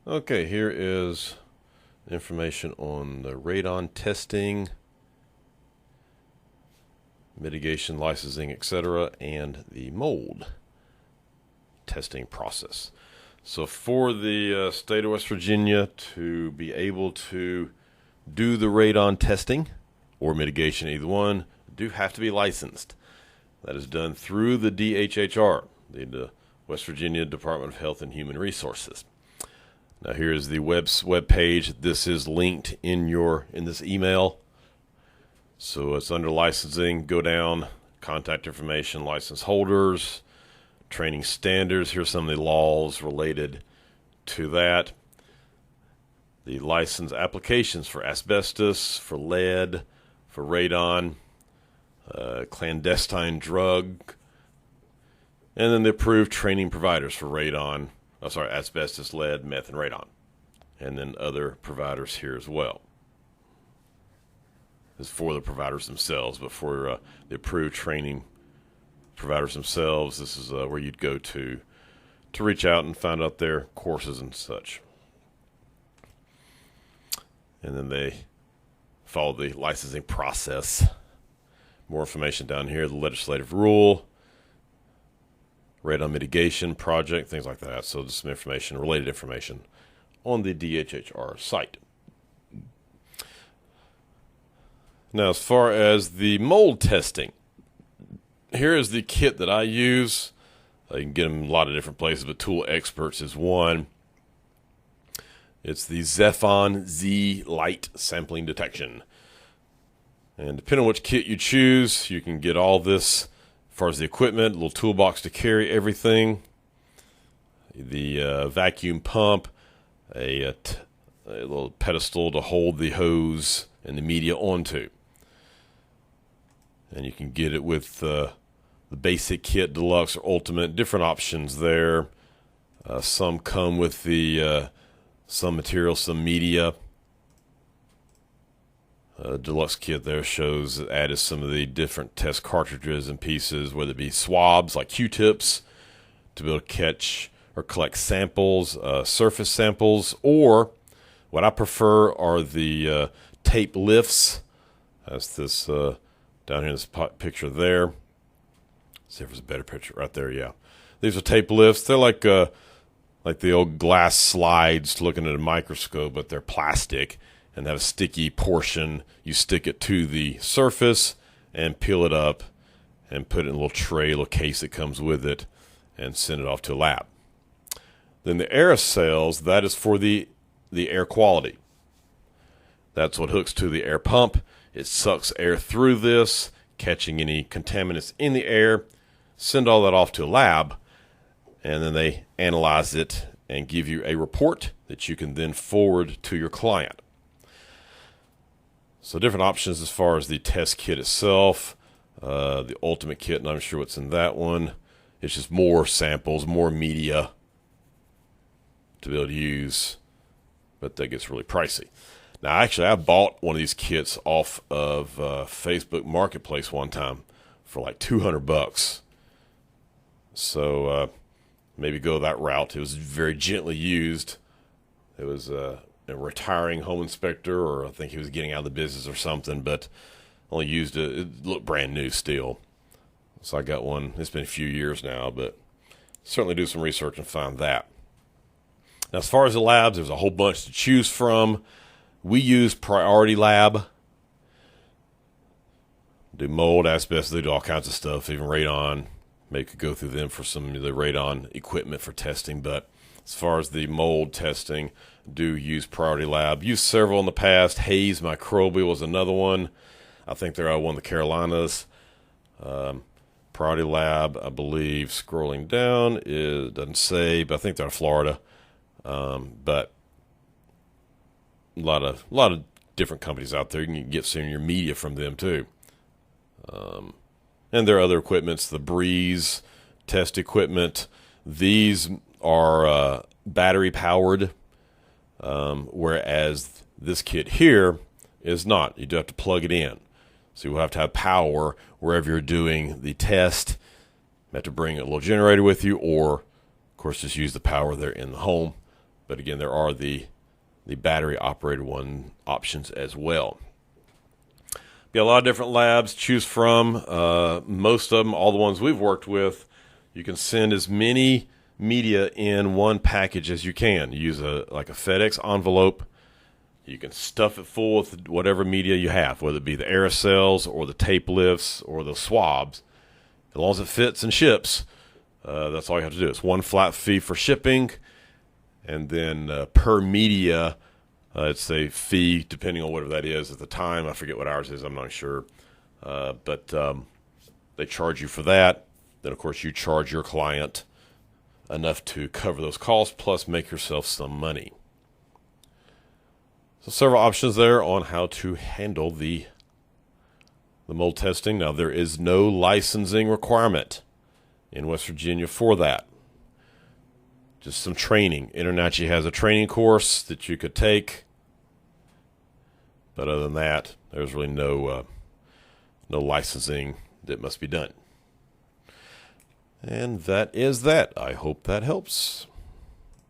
Okay, here is information on the radon testing, mitigation, licensing, etc., and the mold testing process. So for the state of West Virginia to be able to do the radon testing or mitigation, either one, do have to be licensed. That is done through the DHHR, the West Virginia Department of Health and Human Resources. Now here's the web page. This is linked in this email. So it's under licensing. Go down, contact information, license holders, training standards. Here's some of the laws related to that. The license applications for asbestos, for lead, for radon, clandestine drug, and then the approved training providers for radon. Asbestos, lead, meth, and radon. And then other providers here as well. This is for the providers themselves, but for the approved training providers themselves, this is where you'd go to reach out and find out their courses and such. And then they follow the licensing process. More information down here, the legislative rule, radon mitigation project, things like that. So just some information, related information on the DHHR site. Now, as far as the mold testing, here is the kit that I use. You can get them in a lot of different places, but Tool Experts is one. It's the Zephon Z Light Sampling Detection. And depending on which kit you choose, you can get all this. As far as the equipment, a little toolbox to carry everything, the vacuum pump, a little pedestal to hold the hose and the media onto. And you can get it with the basic kit, deluxe, or ultimate, different options there. Some come with the some material, some media. Deluxe kit there shows added some of the different test cartridges and pieces, whether it be swabs like Q-tips to be able to catch or collect samples, surface samples, or what I prefer are the tape lifts. That's this down here in this picture there. Let's see if there's a better picture right there. Yeah, these are tape lifts. They're like the old glass slides looking at a microscope, but they're plastic. And have a sticky portion. You stick it to the surface and peel it up and put it in a little tray, a little case that comes with it, and send it off to a lab. Then the aerosols, that is for the air quality. That's what hooks to the air pump. It sucks air through this, catching any contaminants in the air, send all that off to a lab, and then they analyze it and give you a report that you can then forward to your client. So different options as far as the test kit itself. The ultimate kit, and I'm sure what's in that one. It's just more samples, more media to be able to use, but that gets really pricey. Now, actually, I bought one of these kits off of Facebook Marketplace one time for like $200. So maybe go that route. It was very gently used. It was a retiring home inspector, or I think he was getting out of the business or something, but only used it. It looked brand new still. So I got one. It's been a few years now, but certainly do some research and find that. Now, as far as the labs, there's a whole bunch to choose from. We use Priority Lab. Do mold, asbestos, they do all kinds of stuff, even radon. Maybe could go through them for some of the radon equipment for testing, but as far as the mold testing, do use Priority Lab. Used several in the past. Hayes Microbial was another one. I think they're out of one of the Carolinas. Priority Lab, I believe, scrolling down, it doesn't say, but I think they're in Florida. But a lot of different companies out there. You can get some of your media from them too. And there are other equipments, the Breeze test equipment. These are battery powered, whereas this kit here is not. You do have to plug it in. So you will have to have power wherever you're doing the test. You have to bring a little generator with you, or, of course, just use the power there in the home. But again, there are the battery operated one options as well. Be a lot of different labs to choose from. Most of them, all the ones we've worked with, you can send as many media in one package as you can. You use a FedEx envelope. You can stuff it full with whatever media you have, whether it be the aerosols or the tape lifts or the swabs. As long as it fits and ships, that's all you have to do. It's one flat fee for shipping, and then per media, it's a fee depending on whatever that is at the time. I forget what ours is. I'm not sure. But they charge you for that. Then, of course, you charge your client enough to cover those costs, plus make yourself some money. So several options there on how to handle the mold testing. Now, there is no licensing requirement in West Virginia for that. Just some training. InterNACHI has a training course that you could take. But other than that, there's really no licensing that must be done. And that is that. I hope that helps.